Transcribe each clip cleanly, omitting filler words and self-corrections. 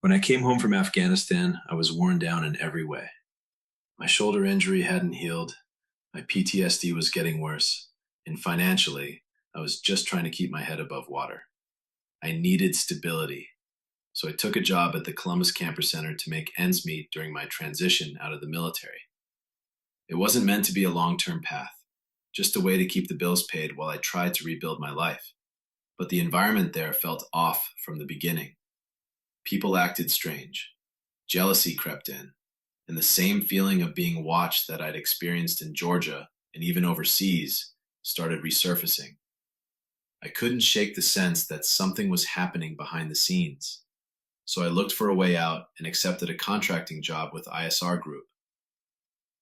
When I came home from Afghanistan, I was worn down in every way. My shoulder injury hadn't healed, my PTSD was getting worse, and financially, I was just trying to keep my head above water. I needed stability, so I took a job at the Columbus Camper Center to make ends meet during my transition out of the military. It wasn't meant to be a long-term path, just a way to keep the bills paid while I tried to rebuild my life. But the environment there felt off from the beginning. People acted strange. Jealousy crept in, and the same feeling of being watched that I'd experienced in Georgia and even overseas started resurfacing. I couldn't shake the sense that something was happening behind the scenes. So I looked for a way out and accepted a contracting job with ISR Group.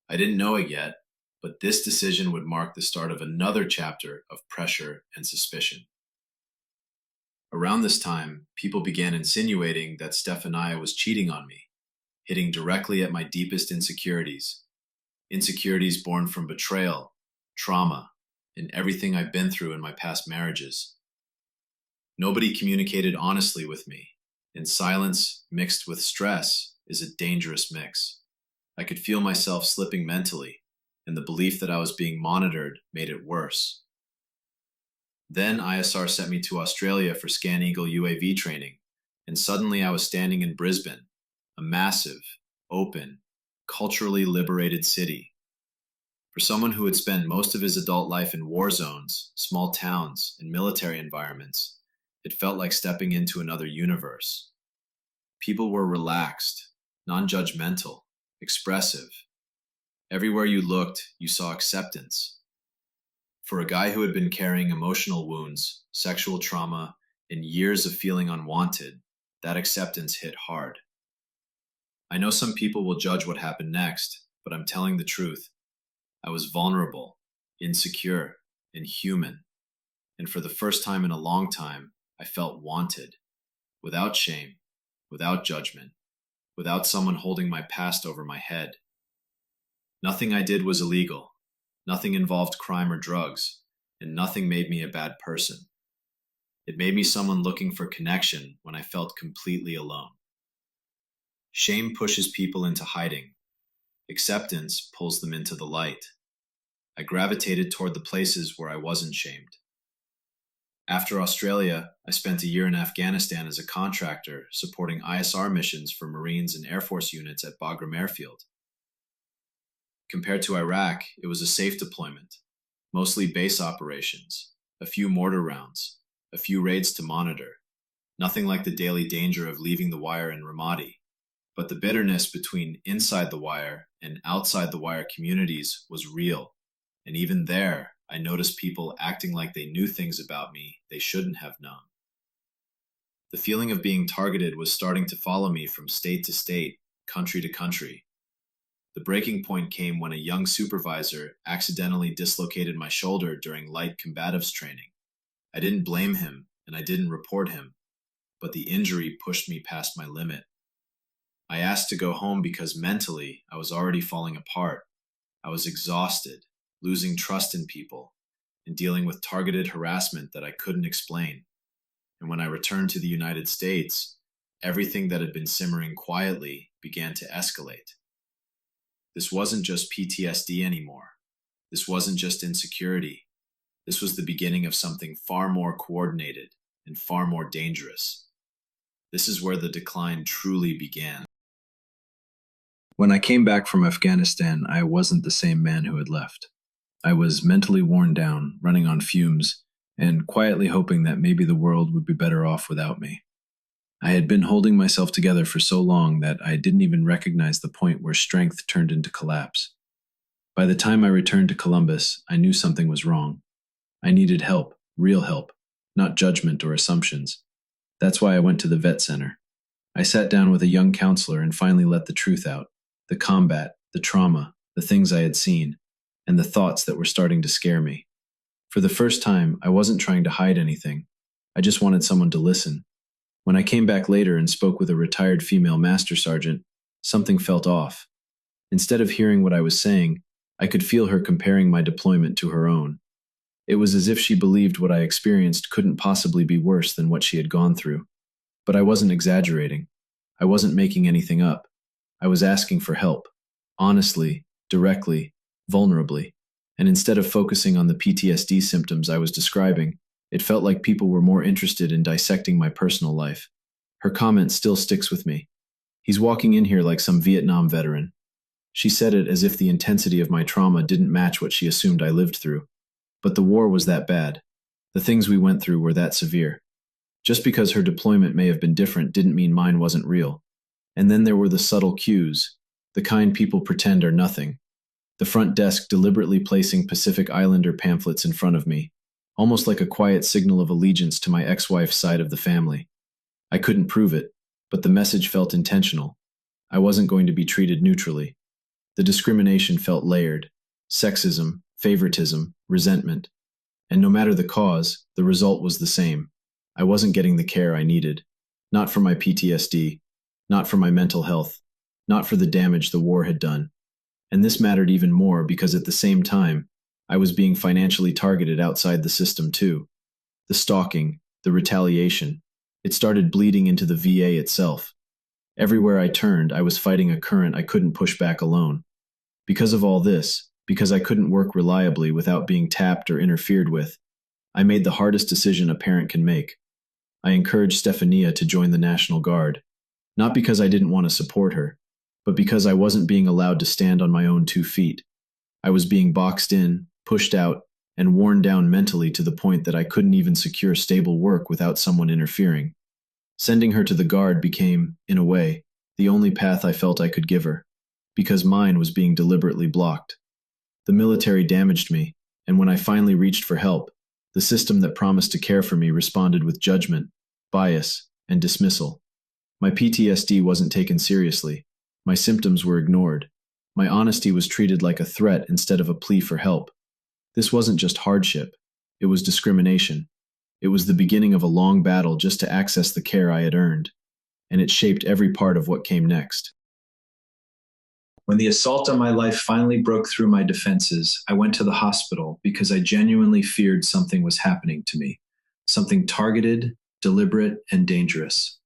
I didn't know it yet, but this decision would mark the start of another chapter of pressure and suspicion. Around this time, people began insinuating that Stephania was cheating on me, hitting directly at my deepest insecurities. Insecurities born from betrayal, trauma, and everything I've been through in my past marriages. Nobody communicated honestly with me, and silence mixed with stress is a dangerous mix. I could feel myself slipping mentally, and the belief that I was being monitored made it worse. Then ISR sent me to Australia for Scan Eagle UAV training, and suddenly I was standing in Brisbane, a massive, open, culturally liberated city. For someone who had spent most of his adult life in war zones, small towns, and military environments, it felt like stepping into another universe. People were relaxed, non-judgmental, expressive. Everywhere you looked, you saw acceptance. For a guy who had been carrying emotional wounds, sexual trauma, and years of feeling unwanted, that acceptance hit hard. I know some people will judge what happened next, but I'm telling the truth. I was vulnerable, insecure, and human. And for the first time in a long time, I felt wanted. Without shame, without judgment, without someone holding my past over my head. Nothing I did was illegal. Nothing involved crime or drugs, and nothing made me a bad person. It made me someone looking for connection when I felt completely alone. Shame pushes people into hiding. Acceptance pulls them into the light. I gravitated toward the places where I wasn't shamed. After Australia, I spent a year in Afghanistan as a contractor supporting ISR missions for Marines and Air Force units at Bagram Airfield. Compared to Iraq, it was a safe deployment, mostly base operations, a few mortar rounds, a few raids to monitor, nothing like the daily danger of leaving the wire in Ramadi. But the bitterness between inside the wire and outside the wire communities was real, and even there, I noticed people acting like they knew things about me they shouldn't have known. The feeling of being targeted was starting to follow me from state to state, country to country. The breaking point came when a young supervisor accidentally dislocated my shoulder during light combatives training. I didn't blame him, and I didn't report him, but the injury pushed me past my limit. I asked to go home because mentally I was already falling apart. I was exhausted, losing trust in people, and dealing with targeted harassment that I couldn't explain. And when I returned to the United States, everything that had been simmering quietly began to escalate. This wasn't just PTSD anymore. This wasn't just insecurity. This was the beginning of something far more coordinated and far more dangerous. This is where the decline truly began. When I came back from Afghanistan, I wasn't the same man who had left. I was mentally worn down, running on fumes, and quietly hoping that maybe the world would be better off without me. I had been holding myself together for so long that I didn't even recognize the point where strength turned into collapse. By the time I returned to Columbus, I knew something was wrong. I needed help, real help, not judgment or assumptions. That's why I went to the vet center. I sat down with a young counselor and finally let the truth out. The combat, the trauma, the things I had seen, and the thoughts that were starting to scare me. For the first time, I wasn't trying to hide anything. I just wanted someone to listen. When I came back later and spoke with a retired female master sergeant, something felt off. Instead of hearing what I was saying, I could feel her comparing my deployment to her own. It was as if she believed what I experienced couldn't possibly be worse than what she had gone through. But I wasn't exaggerating. I wasn't making anything up. I was asking for help. Honestly, directly, vulnerably. And instead of focusing on the PTSD symptoms I was describing, it felt like people were more interested in dissecting my personal life. Her comment still sticks with me. He's walking in here like some Vietnam veteran. She said it as if the intensity of my trauma didn't match what she assumed I lived through. But the war was that bad. The things we went through were that severe. Just because her deployment may have been different didn't mean mine wasn't real. And then there were the subtle cues, the kind people pretend are nothing. The front desk deliberately placing Pacific Islander pamphlets in front of me, almost like a quiet signal of allegiance to my ex-wife's side of the family. I couldn't prove it, but the message felt intentional. I wasn't going to be treated neutrally. The discrimination felt layered: sexism, favoritism, resentment. And no matter the cause, the result was the same. I wasn't getting the care I needed. Not for my PTSD, not for my mental health, not for the damage the war had done. And this mattered even more because at the same time, I was being financially targeted outside the system too. The stalking, the retaliation, it started bleeding into the VA itself. Everywhere I turned, I was fighting a current I couldn't push back alone. Because of all this, because I couldn't work reliably without being tapped or interfered with, I made the hardest decision a parent can make. I encouraged Stefania to join the National Guard, not because I didn't want to support her, but because I wasn't being allowed to stand on my own 2 feet. I was being boxed in, pushed out, and worn down mentally to the point that I couldn't even secure stable work without someone interfering. Sending her to the Guard became, in a way, the only path I felt I could give her, because mine was being deliberately blocked. The military damaged me, and when I finally reached for help, the system that promised to care for me responded with judgment, bias, and dismissal. My PTSD wasn't taken seriously. My symptoms were ignored. My honesty was treated like a threat instead of a plea for help. This wasn't just hardship. It was discrimination. It was the beginning of a long battle just to access the care I had earned, and it shaped every part of what came next. When the assault on my life finally broke through my defenses, I went to the hospital because I genuinely feared something was happening to me, something targeted, deliberate, and dangerous.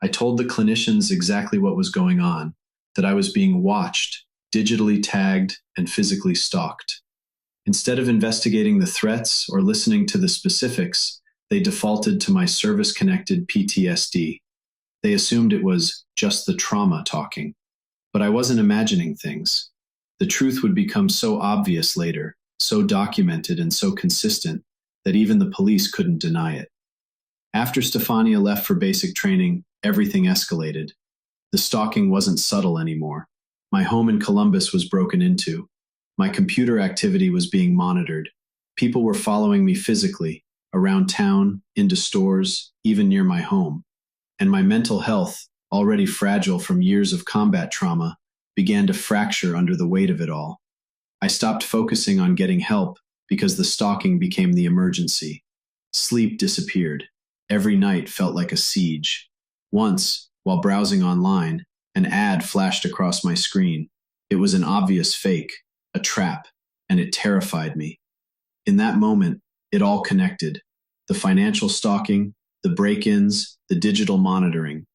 I told the clinicians exactly what was going on, that I was being watched, digitally tagged, and physically stalked. Instead of investigating the threats or listening to the specifics, they defaulted to my service-connected PTSD. They assumed it was just the trauma talking. But I wasn't imagining things. The truth would become so obvious later, so documented and so consistent, that even the police couldn't deny it. After Stefania left for basic training, everything escalated. The stalking wasn't subtle anymore. My home in Columbus was broken into. My computer activity was being monitored. People were following me physically, around town, into stores, even near my home. And my mental health, already fragile from years of combat trauma, began to fracture under the weight of it all. I stopped focusing on getting help because the stalking became the emergency. Sleep disappeared. Every night felt like a siege. Once, while browsing online, an ad flashed across my screen. It was an obvious fake, a trap, and it terrified me. In that moment, it all connected. The financial stalking, the break-ins, the digital monitoring.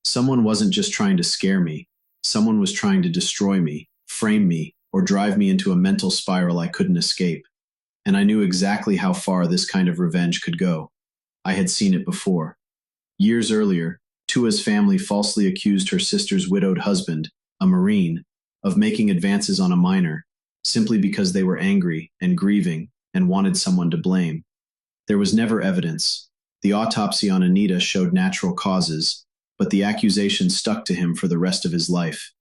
Someone wasn't just trying to scare me. Someone was trying to destroy me, frame me, or drive me into a mental spiral I couldn't escape. And I knew exactly how far this kind of revenge could go. I had seen it before. Years earlier, Tua's family falsely accused her sister's widowed husband, a Marine, of making advances on a minor, simply because they were angry and grieving and wanted someone to blame. There was never evidence. The autopsy on Anita showed natural causes, but the accusation stuck to him for the rest of his life.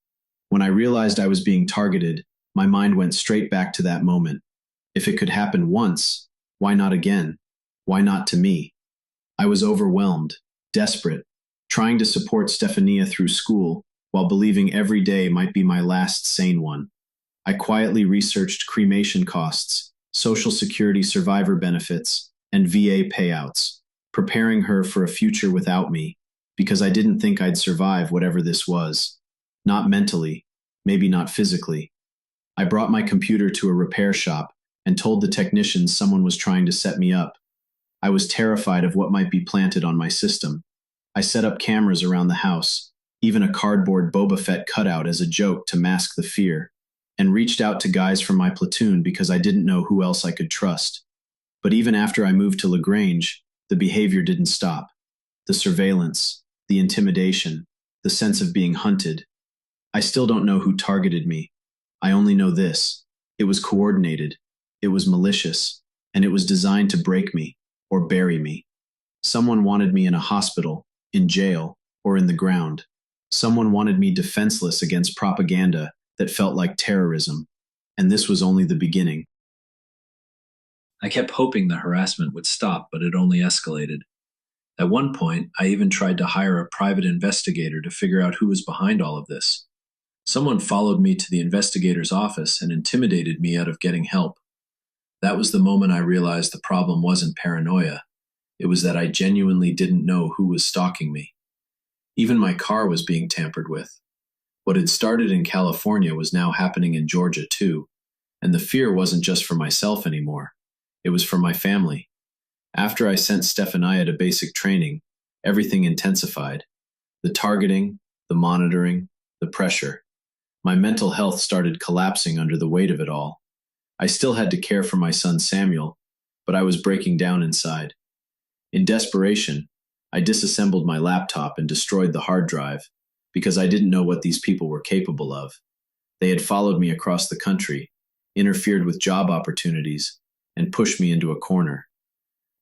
When I realized I was being targeted, my mind went straight back to that moment. If it could happen once, why not again? Why not to me? I was overwhelmed, desperate, trying to support Stefania through school while believing every day might be my last sane one. I quietly researched cremation costs, Social Security survivor benefits, and VA payouts, preparing her for a future without me, because I didn't think I'd survive whatever this was. Not mentally, maybe not physically. I brought my computer to a repair shop and told the technicians someone was trying to set me up. I was terrified of what might be planted on my system. I set up cameras around the house, even a cardboard Boba Fett cutout as a joke to mask the fear, and reached out to guys from my platoon because I didn't know who else I could trust. But even after I moved to LaGrange, the behavior didn't stop. The surveillance, the intimidation, the sense of being hunted. I still don't know who targeted me. I only know this. It was coordinated, it was malicious, and it was designed to break me or bury me. Someone wanted me in a hospital, in jail, or in the ground. Someone wanted me defenseless against propaganda that felt like terrorism. And this was only the beginning. I kept hoping the harassment would stop, but it only escalated. At one point, I even tried to hire a private investigator to figure out who was behind all of this. Someone followed me to the investigator's office and intimidated me out of getting help. That was the moment I realized the problem wasn't paranoia. It was that I genuinely didn't know who was stalking me. Even my car was being tampered with. What had started in California was now happening in Georgia too, and the fear wasn't just for myself anymore. It was for my family. After I sent Stephania to basic training, everything intensified. The targeting, the monitoring, the pressure. My mental health started collapsing under the weight of it all. I still had to care for my son Samuel, but I was breaking down inside. In desperation, I disassembled my laptop and destroyed the hard drive because I didn't know what these people were capable of. They had followed me across the country, interfered with job opportunities, and pushed me into a corner.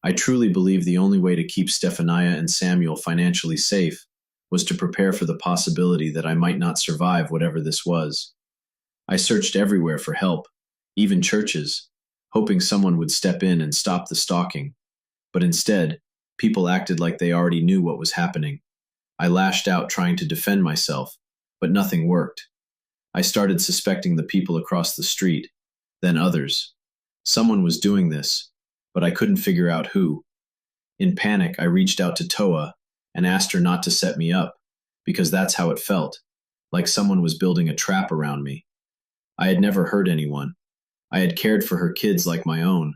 I truly believe the only way to keep Stephania and Samuel financially safe was to prepare for the possibility that I might not survive whatever this was. I searched everywhere for help, even churches, hoping someone would step in and stop the stalking. But instead, people acted like they already knew what was happening. I lashed out trying to defend myself, but nothing worked. I started suspecting the people across the street, then others. Someone was doing this, but I couldn't figure out who. In panic, I reached out to Toa and asked her not to set me up, because that's how it felt, like someone was building a trap around me. I had never hurt anyone. I had cared for her kids like my own,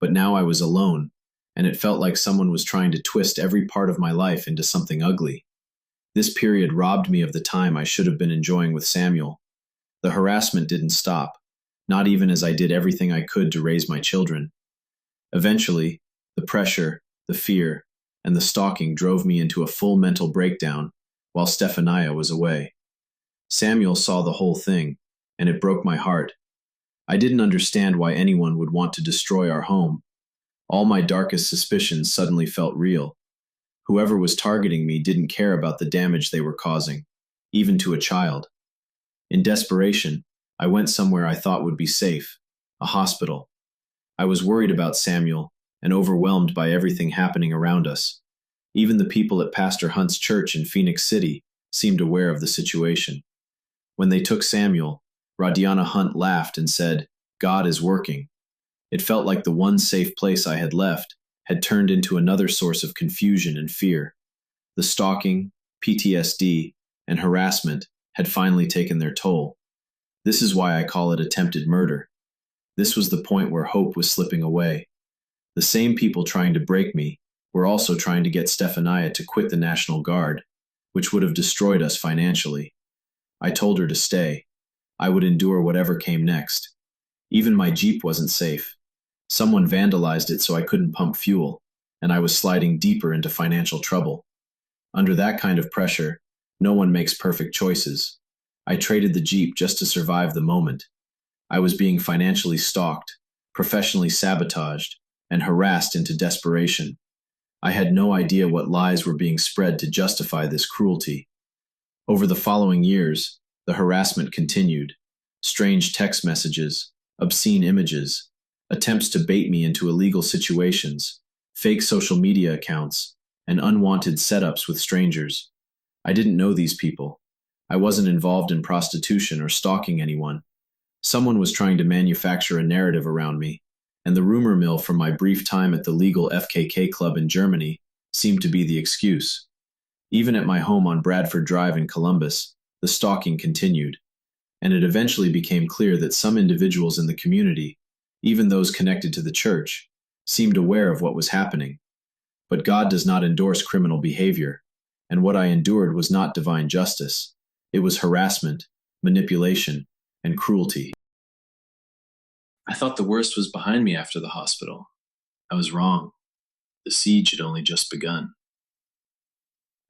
but now I was alone, and it felt like someone was trying to twist every part of my life into something ugly. This period robbed me of the time I should have been enjoying with Samuel. The harassment didn't stop, not even as I did everything I could to raise my children. Eventually, the pressure, the fear, and the stalking drove me into a full mental breakdown while Stephania was away. Samuel saw the whole thing, and it broke my heart. I didn't understand why anyone would want to destroy our home. All my darkest suspicions suddenly felt real. Whoever was targeting me didn't care about the damage they were causing, even to a child. In desperation, I went somewhere I thought would be safe, a hospital. I was worried about Samuel and overwhelmed by everything happening around us. Even the people at Pastor Hunt's church in Phoenix City seemed aware of the situation. When they took Samuel, Radiana Hunt laughed and said, "God is working." It felt like the one safe place I had left had turned into another source of confusion and fear. The stalking, PTSD, and harassment had finally taken their toll. This is why I call it attempted murder. This was the point where hope was slipping away. The same people trying to break me were also trying to get Stephania to quit the National Guard, which would have destroyed us financially. I told her to stay. I would endure whatever came next. Even my Jeep wasn't safe. Someone vandalized it so I couldn't pump fuel, and I was sliding deeper into financial trouble. Under that kind of pressure, no one makes perfect choices. I traded the Jeep just to survive the moment. I was being financially stalked, professionally sabotaged, and harassed into desperation. I had no idea what lies were being spread to justify this cruelty. Over the following years, the harassment continued. Strange text messages, obscene images, attempts to bait me into illegal situations, fake social media accounts, and unwanted setups with strangers. I didn't know these people. I wasn't involved in prostitution or stalking anyone. Someone was trying to manufacture a narrative around me, and the rumor mill from my brief time at the legal FKK club in Germany seemed to be the excuse. Even at my home on Bradford Drive in Columbus, the stalking continued, and it eventually became clear that some individuals in the community, even those connected to the church, seemed aware of what was happening. But God does not endorse criminal behavior, and what I endured was not divine justice. It was harassment, manipulation, and cruelty. I thought the worst was behind me after the hospital. I was wrong. The siege had only just begun.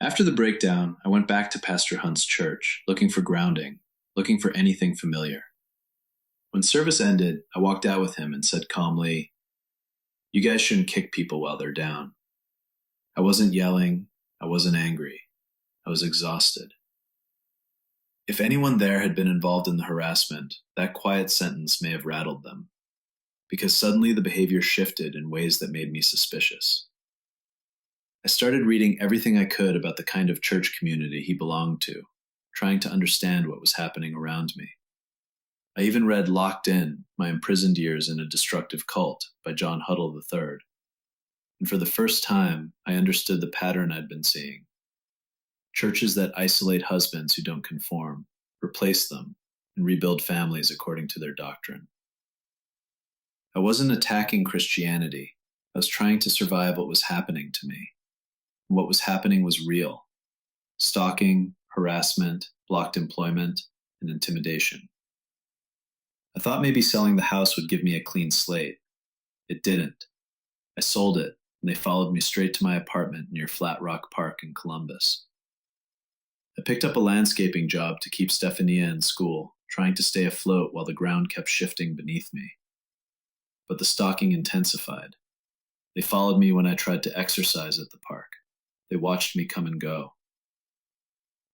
After the breakdown, I went back to Pastor Hunt's church, looking for grounding, looking for anything familiar. When service ended, I walked out with him and said calmly, "You guys shouldn't kick people while they're down." I wasn't yelling. I wasn't angry. I was exhausted. If anyone there had been involved in the harassment, that quiet sentence may have rattled them, because suddenly the behavior shifted in ways that made me suspicious. I started reading everything I could about the kind of church community he belonged to, trying to understand what was happening around me. I even read Locked In, My Imprisoned Years in a Destructive Cult by John Huddle III. And for the first time, I understood the pattern I'd been seeing. Churches that isolate husbands who don't conform, replace them, and rebuild families according to their doctrine. I wasn't attacking Christianity. I was trying to survive what was happening to me. And what was happening was real. Stalking, harassment, blocked employment, and intimidation. I thought maybe selling the house would give me a clean slate. It didn't. I sold it, and they followed me straight to my apartment near Flat Rock Park in Columbus. I picked up a landscaping job to keep Stephania in school, trying to stay afloat while the ground kept shifting beneath me. But the stalking intensified. They followed me when I tried to exercise at the park. They watched me come and go.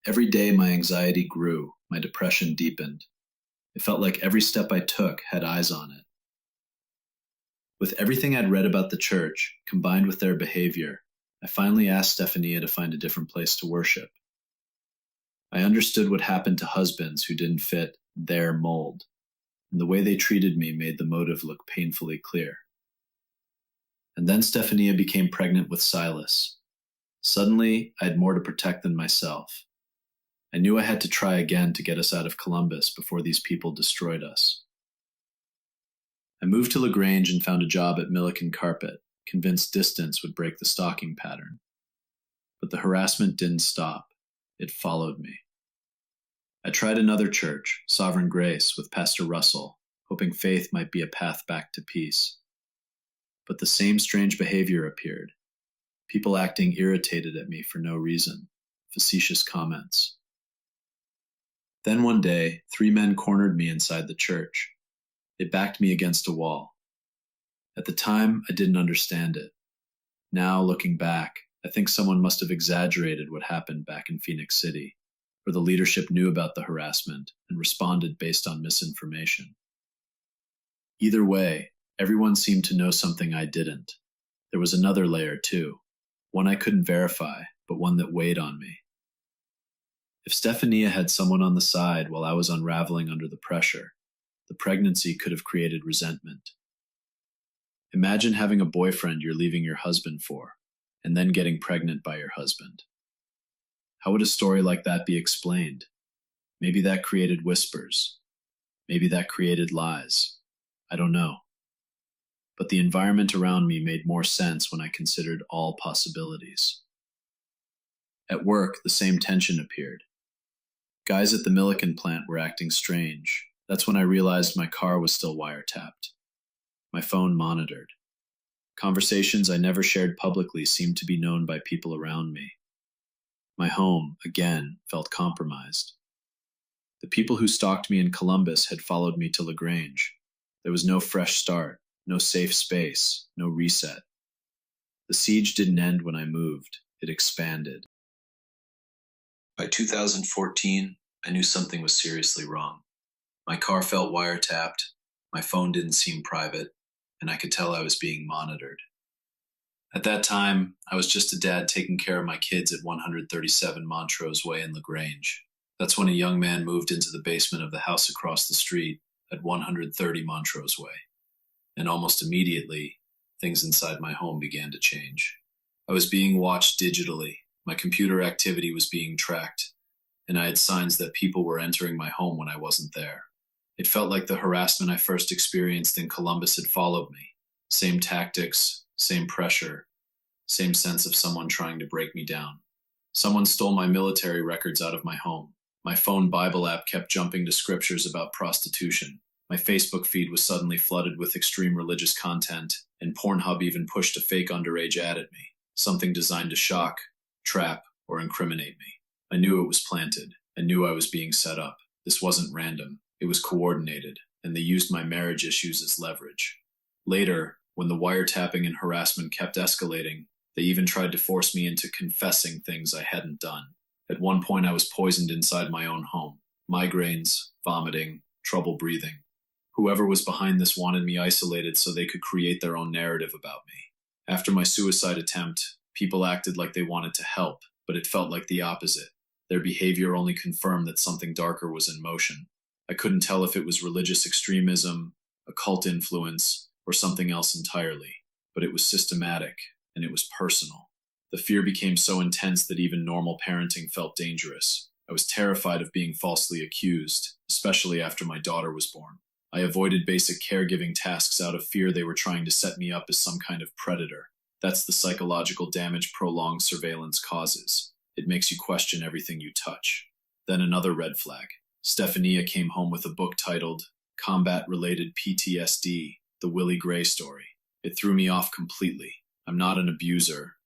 Every day my anxiety grew, my depression deepened. It felt like every step I took had eyes on it. With everything I'd read about the church, combined with their behavior, I finally asked Stephania to find a different place to worship. I understood what happened to husbands who didn't fit their mold, and the way they treated me made the motive look painfully clear. And then Stephania became pregnant with Silas. Suddenly, I had more to protect than myself. I knew I had to try again to get us out of Columbus before these people destroyed us. I moved to LaGrange and found a job at Milliken Carpet, convinced distance would break the stalking pattern. But the harassment didn't stop. It followed me. I tried another church, Sovereign Grace, with Pastor Russell, hoping faith might be a path back to peace. But the same strange behavior appeared. People acting irritated at me for no reason, facetious comments. Then one day, 3 men cornered me inside the church. They backed me against a wall. At the time, I didn't understand it. Now, looking back, I think someone must have exaggerated what happened back in Phoenix City, where the leadership knew about the harassment and responded based on misinformation. Either way, everyone seemed to know something I didn't. There was another layer too, one I couldn't verify, but one that weighed on me. If Stephania had someone on the side while I was unraveling under the pressure, the pregnancy could have created resentment. Imagine having a boyfriend you're leaving your husband for, and then getting pregnant by your husband. How would a story like that be explained? Maybe that created whispers. Maybe that created lies. I don't know. But the environment around me made more sense when I considered all possibilities. At work, the same tension appeared. Guys at the Milliken plant were acting strange. That's when I realized my car was still wiretapped. My phone monitored. Conversations I never shared publicly seemed to be known by people around me. My home, again, felt compromised. The people who stalked me in Columbus had followed me to LaGrange. There was no fresh start, no safe space, no reset. The siege didn't end when I moved. It expanded. By 2014, I knew something was seriously wrong. My car felt wiretapped, my phone didn't seem private, and I could tell I was being monitored. At that time, I was just a dad taking care of my kids at 137 Montrose Way in LaGrange. That's when a young man moved into the basement of the house across the street at 130 Montrose Way. And almost immediately, things inside my home began to change. I was being watched digitally. My computer activity was being tracked, and I had signs that people were entering my home when I wasn't there. It felt like the harassment I first experienced in Columbus had followed me. Same tactics, same pressure, same sense of someone trying to break me down. Someone stole my military records out of my home. My phone Bible app kept jumping to scriptures about prostitution. My Facebook feed was suddenly flooded with extreme religious content, and Pornhub even pushed a fake underage ad at me, something designed to shock, trap, or incriminate me. I knew it was planted. I knew I was being set up. This wasn't random. It was coordinated, and they used my marriage issues as leverage. Later, when the wiretapping and harassment kept escalating, they even tried to force me into confessing things I hadn't done. At one point, I was poisoned inside my own home. Migraines, vomiting, trouble breathing. Whoever was behind this wanted me isolated so they could create their own narrative about me. After my suicide attempt, people acted like they wanted to help, but it felt like the opposite. Their behavior only confirmed that something darker was in motion. I couldn't tell if it was religious extremism, a cult influence, or something else entirely, but it was systematic, and it was personal. The fear became so intense that even normal parenting felt dangerous. I was terrified of being falsely accused, especially after my daughter was born. I avoided basic caregiving tasks out of fear they were trying to set me up as some kind of predator. That's the psychological damage prolonged surveillance causes. It makes you question everything you touch. Then another red flag. Stephania came home with a book titled Combat-Related PTSD, The Willie Gray Story. It threw me off completely. I'm not an abuser.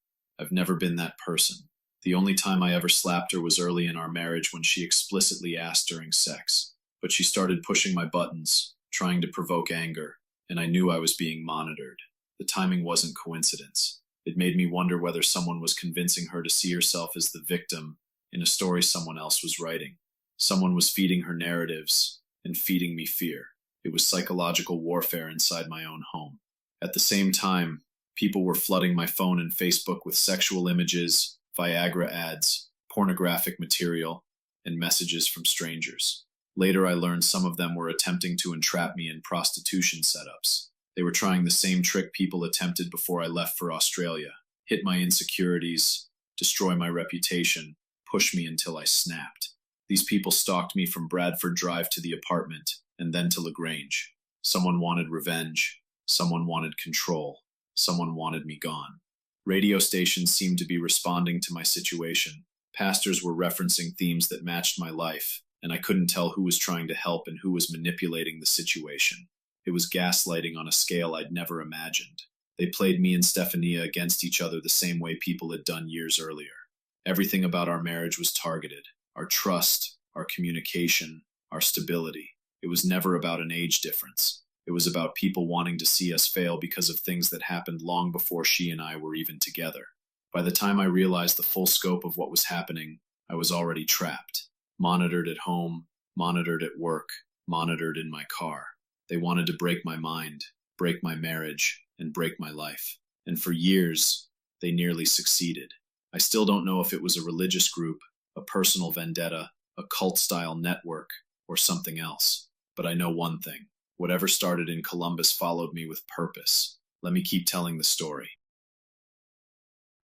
I've never been that person. The only time I ever slapped her was early in our marriage when she explicitly asked during sex. But she started pushing my buttons, trying to provoke anger, and I knew I was being monitored. The timing wasn't coincidence. It made me wonder whether someone was convincing her to see herself as the victim in a story someone else was writing. Someone was feeding her narratives and feeding me fear. It was psychological warfare inside my own home. At the same time, people were flooding my phone and Facebook with sexual images, Viagra ads, pornographic material, and messages from strangers. Later, I learned some of them were attempting to entrap me in prostitution setups. They were trying the same trick people attempted before I left for Australia: hit my insecurities, destroy my reputation, push me until I snapped. These people stalked me from Bradford Drive to the apartment, and then to LaGrange. Someone wanted revenge. Someone wanted control. Someone wanted me gone. Radio stations seemed to be responding to my situation. Pastors were referencing themes that matched my life, and I couldn't tell who was trying to help and who was manipulating the situation. It was gaslighting on a scale I'd never imagined. They played me and Stephania against each other the same way people had done years earlier. Everything about our marriage was targeted. Our trust, our communication, our stability. It was never about an age difference. It was about people wanting to see us fail because of things that happened long before she and I were even together. By the time I realized the full scope of what was happening, I was already trapped. Monitored at home, monitored at work, monitored in my car. They wanted to break my mind, break my marriage, and break my life. And for years, they nearly succeeded. I still don't know if it was a religious group, a personal vendetta, a cult-style network, or something else. But I know one thing. Whatever started in Columbus followed me with purpose. Let me keep telling the story.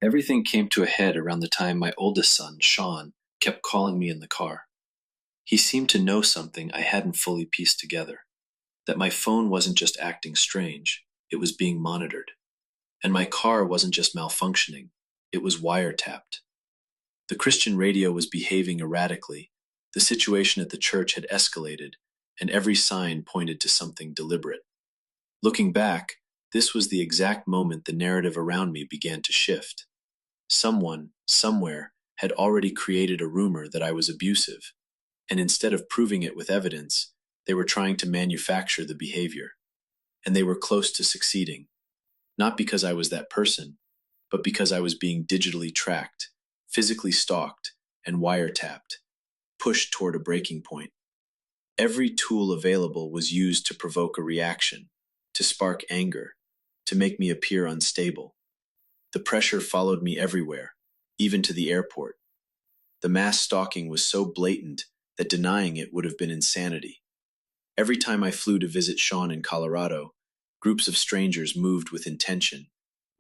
Everything came to a head around the time my oldest son, Shawn, kept calling me in the car. He seemed to know something I hadn't fully pieced together. That my phone wasn't just acting strange, it was being monitored. And my car wasn't just malfunctioning, it was wiretapped. The Christian radio was behaving erratically, the situation at the church had escalated, and every sign pointed to something deliberate. Looking back, this was the exact moment the narrative around me began to shift. Someone, somewhere, had already created a rumor that I was abusive, and instead of proving it with evidence, they were trying to manufacture the behavior. And they were close to succeeding. Not because I was that person, but because I was being digitally tracked, physically stalked, and wiretapped, pushed toward a breaking point. Every tool available was used to provoke a reaction, to spark anger, to make me appear unstable. The pressure followed me everywhere, even to the airport. The mass stalking was so blatant that denying it would have been insanity. Every time I flew to visit Shawn in Colorado, groups of strangers moved with intention,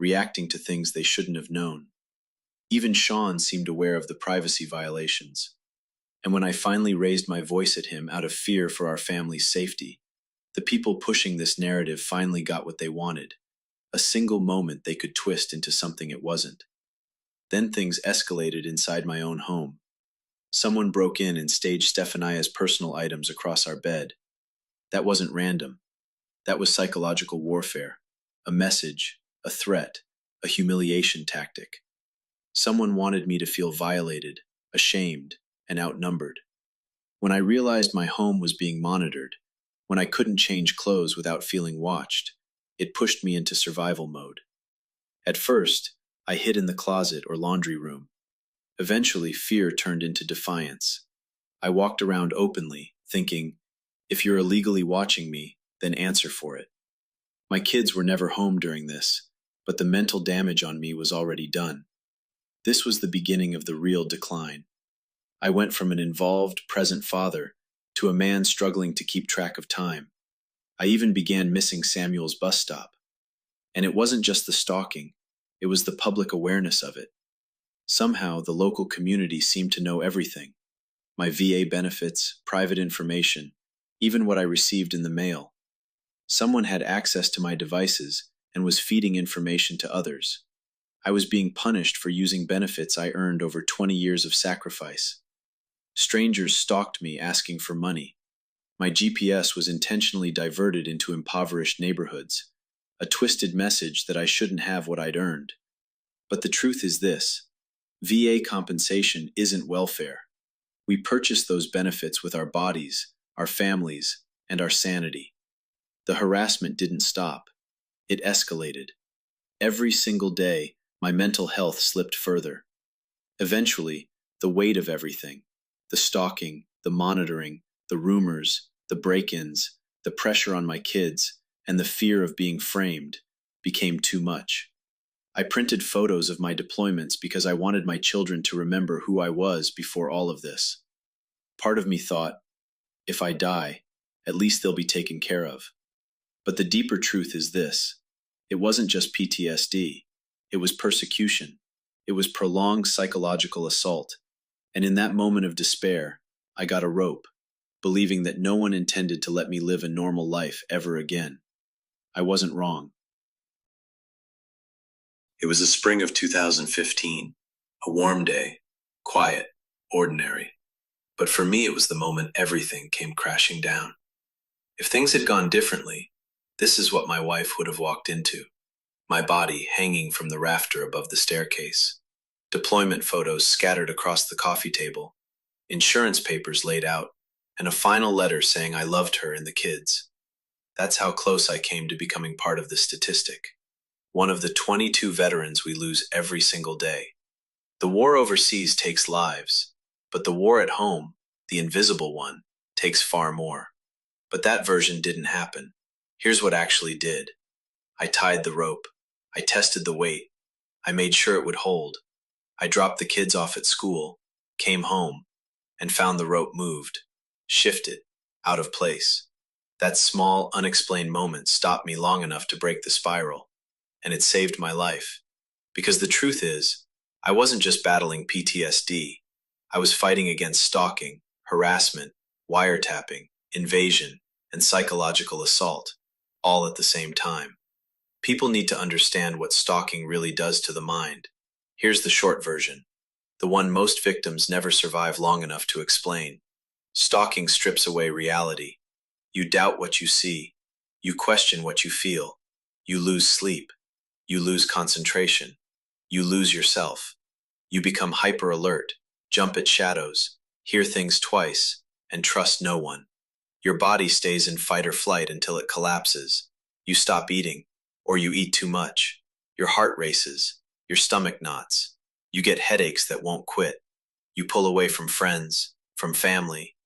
reacting to things they shouldn't have known. Even Shawn seemed aware of the privacy violations. And when I finally raised my voice at him out of fear for our family's safety, the people pushing this narrative finally got what they wanted, a single moment they could twist into something it wasn't. Then things escalated inside my own home. Someone broke in and staged Stephania's personal items across our bed. That wasn't random. That was psychological warfare. A message, a threat, a humiliation tactic. Someone wanted me to feel violated, ashamed, and outnumbered. When I realized my home was being monitored, when I couldn't change clothes without feeling watched, it pushed me into survival mode. At first, I hid in the closet or laundry room. Eventually, fear turned into defiance. I walked around openly, thinking, if you're illegally watching me, then answer for it. My kids were never home during this, but the mental damage on me was already done. This was the beginning of the real decline. I went from an involved, present father to a man struggling to keep track of time. I even began missing Samuel's bus stop. And it wasn't just the stalking, it was the public awareness of it. Somehow, the local community seemed to know everything. My VA benefits, private information, even what I received in the mail. Someone had access to my devices and was feeding information to others. I was being punished for using benefits I earned over 20 years of sacrifice. Strangers stalked me asking for money. My GPS was intentionally diverted into impoverished neighborhoods, a twisted message that I shouldn't have what I'd earned. But the truth is this: VA compensation isn't welfare. We purchase those benefits with our bodies, our families, and our sanity. The harassment didn't stop. It escalated. Every single day, my mental health slipped further. Eventually, the weight of everything, the stalking, the monitoring, the rumors, the break-ins, the pressure on my kids, and the fear of being framed, became too much. I printed photos of my deployments because I wanted my children to remember who I was before all of this. Part of me thought, if I die, at least they'll be taken care of. But the deeper truth is this: it wasn't just PTSD, it was persecution. It was prolonged psychological assault. And in that moment of despair, I got a rope, believing that no one intended to let me live a normal life ever again. I wasn't wrong. It was the spring of 2015, a warm day, quiet, ordinary. But for me, it was the moment everything came crashing down. If things had gone differently, this is what my wife would have walked into: my body hanging from the rafter above the staircase, deployment photos scattered across the coffee table, insurance papers laid out, and a final letter saying I loved her and the kids. That's how close I came to becoming part of the statistic. One of the 22 veterans we lose every single day. The war overseas takes lives, but the war at home, the invisible one, takes far more. But that version didn't happen. Here's what actually did. I tied the rope. I tested the weight. I made sure it would hold. I dropped the kids off at school, came home, and found the rope moved, shifted, out of place. That small, unexplained moment stopped me long enough to break the spiral, and it saved my life. Because the truth is, I wasn't just battling PTSD. I was fighting against stalking, harassment, wiretapping, invasion, and psychological assault, all at the same time. People need to understand what stalking really does to the mind. Here's the short version, the one most victims never survive long enough to explain. Stalking strips away reality. You doubt what you see. You question what you feel. You lose sleep. You lose concentration. You lose yourself. You become hyper alert, jump at shadows, hear things twice, and trust no one. Your body stays in fight or flight until it collapses. You stop eating, or you eat too much. Your heart races. Your stomach knots. You get headaches that won't quit. You pull away from friends, from family,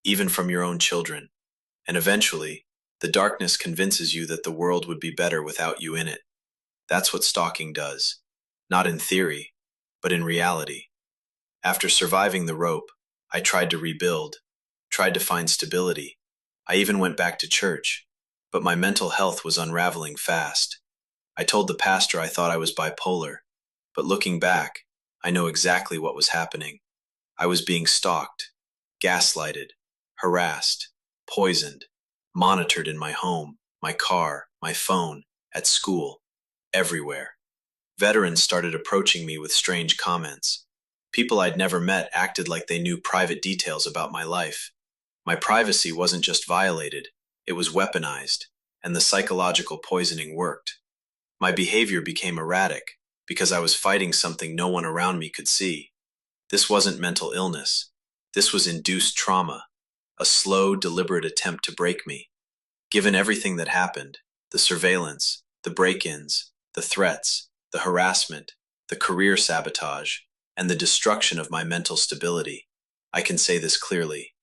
even from your own children. And eventually, the darkness convinces you that the world would be better without you in it. That's what stalking does. Not in theory, but in reality. After surviving the rope, I tried to rebuild, tried to find stability. I even went back to church, but my mental health was unraveling fast. I told the pastor I thought I was bipolar, but looking back, I know exactly what was happening. I was being stalked, gaslighted, harassed, poisoned, monitored in my home, my car, my phone, at school, everywhere. Veterans started approaching me with strange comments. People I'd never met acted like they knew private details about my life. My privacy wasn't just violated, it was weaponized, and the psychological poisoning worked. My behavior became erratic because I was fighting something no one around me could see. This wasn't mental illness. This was induced trauma, a slow, deliberate attempt to break me. Given everything that happened, the surveillance, the break-ins, the threats, the harassment, the career sabotage, and the destruction of my mental stability, I can say this clearly.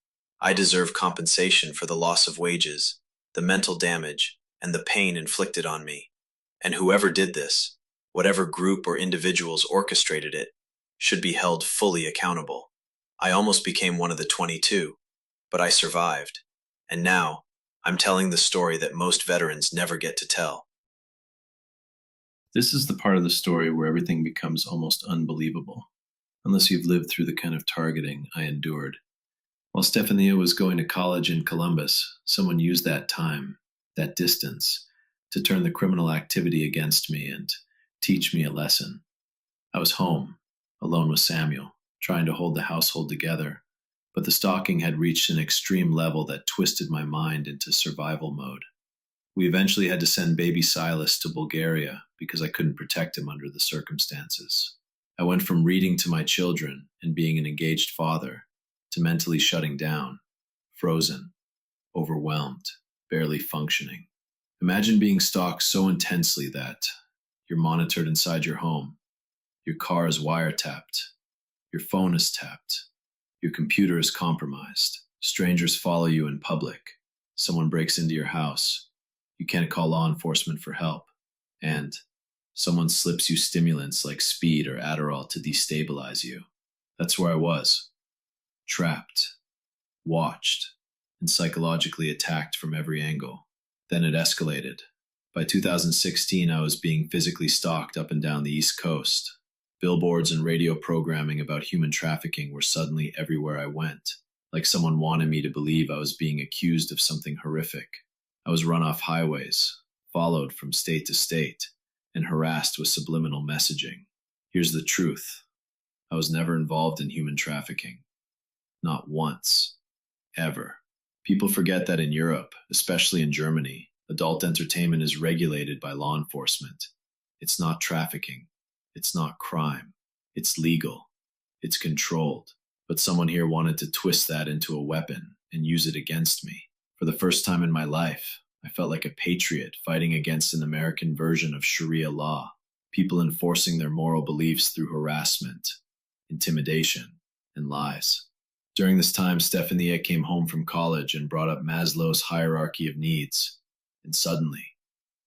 I deserve compensation for the loss of wages, the mental damage, and the pain inflicted on me. And whoever did this, whatever group or individuals orchestrated it, should be held fully accountable. I almost became one of the 22, but I survived. And now, I'm telling the story that most veterans never get to tell. This is the part of the story where everything becomes almost unbelievable, unless you've lived through the kind of targeting I endured. While Stefania was going to college in Columbus, someone used that time, that distance, to turn the criminal activity against me and teach me a lesson. I was home, alone with Samuel, trying to hold the household together, but the stalking had reached an extreme level that twisted my mind into survival mode. We eventually had to send baby Silas to Bulgaria because I couldn't protect him under the circumstances. I went from reading to my children and being an engaged father to mentally shutting down, frozen, overwhelmed, barely functioning. Imagine being stalked so intensely that you're monitored inside your home, your car is wiretapped, your phone is tapped, your computer is compromised, strangers follow you in public, someone breaks into your house, you can't call law enforcement for help, and someone slips you stimulants like speed or Adderall to destabilize you. That's where I was. Trapped, watched, and psychologically attacked from every angle. Then it escalated. By 2016, I was being physically stalked up and down the East Coast. Billboards and radio programming about human trafficking were suddenly everywhere I went, like someone wanted me to believe I was being accused of something horrific. I was run off highways, followed from state to state, and harassed with subliminal messaging. Here's the truth. I was never involved in human trafficking. Not once. Ever. People forget that in Europe, especially in Germany, adult entertainment is regulated by law enforcement. It's not trafficking. It's not crime. It's legal. It's controlled. But someone here wanted to twist that into a weapon and use it against me. For the first time in my life, I felt like a patriot fighting against an American version of Sharia law, people enforcing their moral beliefs through harassment, intimidation, and lies. During this time, Stefania came home from college and brought up Maslow's hierarchy of needs. And suddenly,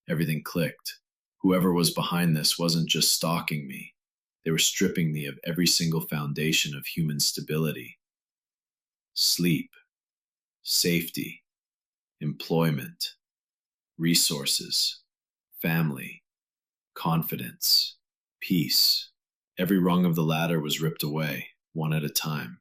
everything clicked. Whoever was behind this wasn't just stalking me. They were stripping me of every single foundation of human stability. Sleep, safety, employment, resources, family, confidence, peace. Every rung of the ladder was ripped away, one at a time.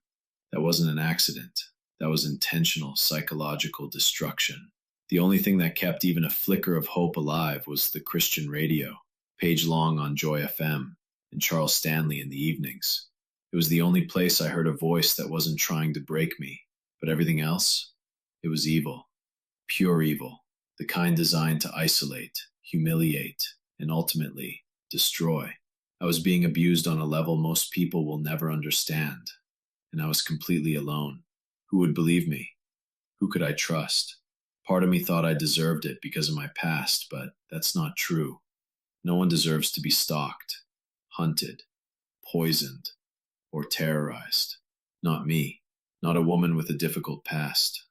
That wasn't an accident. That was intentional psychological destruction. The only thing that kept even a flicker of hope alive was the Christian radio, Page Long on Joy FM, and Charles Stanley in the evenings. It was the only place I heard a voice that wasn't trying to break me, but everything else, it was evil, pure evil, the kind designed to isolate, humiliate, and ultimately destroy. I was being abused on a level most people will never understand, and I was completely alone. Who would believe me? Who could I trust? Part of me thought I deserved it because of my past, but that's not true. No one deserves to be stalked, hunted, poisoned, or terrorized. Not me. Not a woman with a difficult past.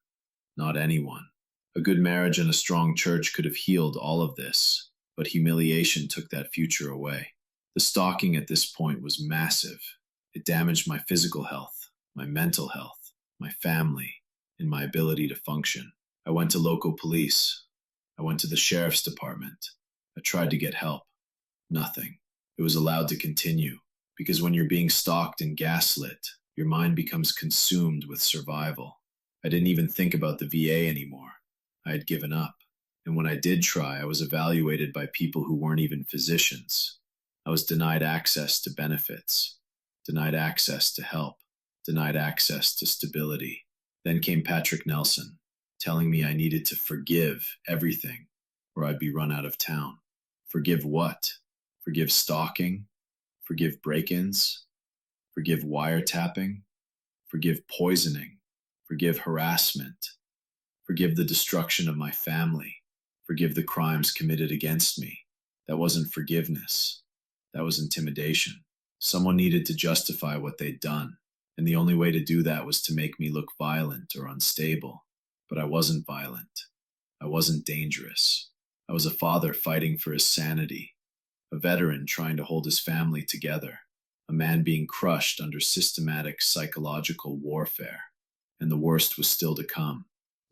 Not anyone. A good marriage and a strong church could have healed all of this, but humiliation took that future away. The stalking at this point was massive. It damaged my physical health, my mental health, my family, and my ability to function. I went to local police. I went to the sheriff's department. I tried to get help. Nothing. It was allowed to continue, because when you're being stalked and gaslit, your mind becomes consumed with survival. I didn't even think about the VA anymore. I had given up. And when I did try, I was evaluated by people who weren't even physicians. I was denied access to benefits, denied access to help, denied access to stability. Then came Patrick Nelson, telling me I needed to forgive everything or I'd be run out of town. Forgive what? Forgive stalking? Forgive break-ins? Forgive wiretapping? Forgive poisoning? Forgive harassment? Forgive the destruction of my family? Forgive the crimes committed against me? That wasn't forgiveness. That was intimidation. Someone needed to justify what they'd done, and the only way to do that was to make me look violent or unstable. But I wasn't violent. I wasn't dangerous. I was a father fighting for his sanity, a veteran trying to hold his family together, a man being crushed under systematic psychological warfare, and the worst was still to come.